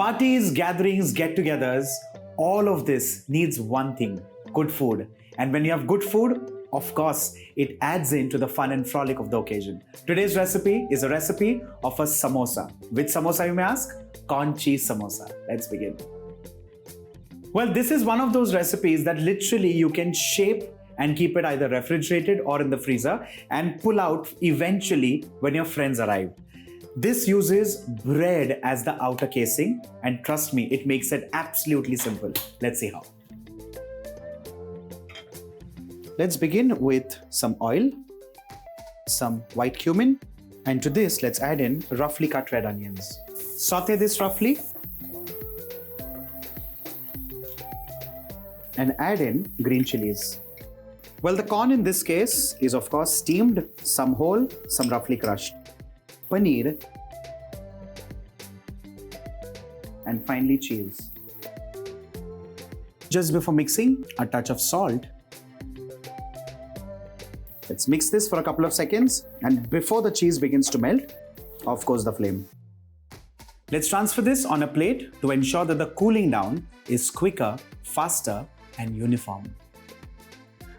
Parties, gatherings, get-togethers, all of this needs one thing, good food. And when you have good food, of course, it adds into the fun and frolic of the occasion. Today's recipe is a recipe of a samosa. Which samosa, you may ask? Corn cheese samosa. Let's begin. Well, this is one of those recipes that literally you can shape and keep it either refrigerated or in the freezer and pull out eventually when your friends arrive. This uses bread as the outer casing, and trust me, it makes it absolutely simple. Let's see how. Let's begin with some oil, some white cumin, and to this let's add in roughly cut red onions. Saute this roughly and add in green chilies. Well, the corn in this case is of course steamed, some whole, some roughly crushed. Paneer, and finally cheese. Just before mixing, a touch of salt. Let's mix this for a couple of seconds, and before the cheese begins to melt, off goes the flame. Let's transfer this on a plate to ensure that the cooling down is quicker, faster, and uniform.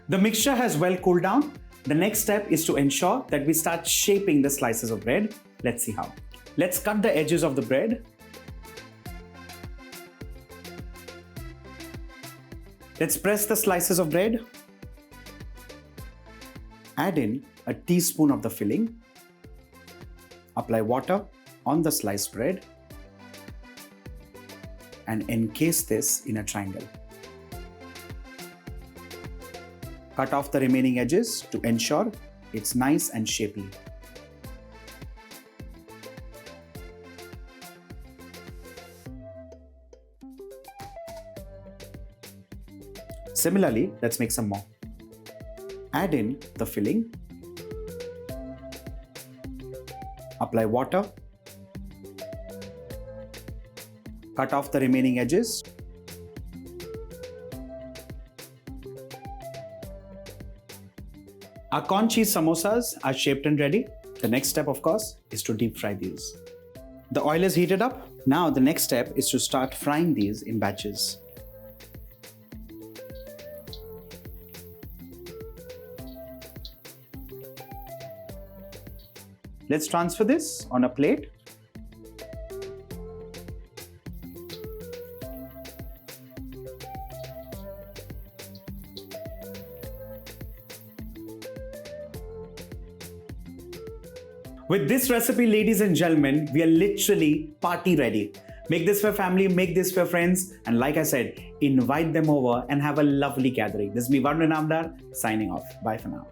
The mixture has well cooled down. The next step is to ensure that we start shaping the slices of bread. Let's see how. Let's cut the edges of the bread. Let's press the slices of bread. Add in a teaspoon of the filling. Apply water on the sliced bread and encase this in a triangle. Cut off the remaining edges to ensure it's nice and shapely. Similarly, let's make some more. Add in the filling. Apply water. Cut off the remaining edges. Our corn cheese samosas are shaped and ready. The next step, of course, is to deep fry these. The oil is heated up. Now the next step is to start frying these in batches. Let's transfer this on a plate. With this recipe, ladies and gentlemen, we are literally party ready. Make this for family, make this for friends, and like I said, invite them over and have a lovely gathering. This is me, Varun, signing off. Bye for now.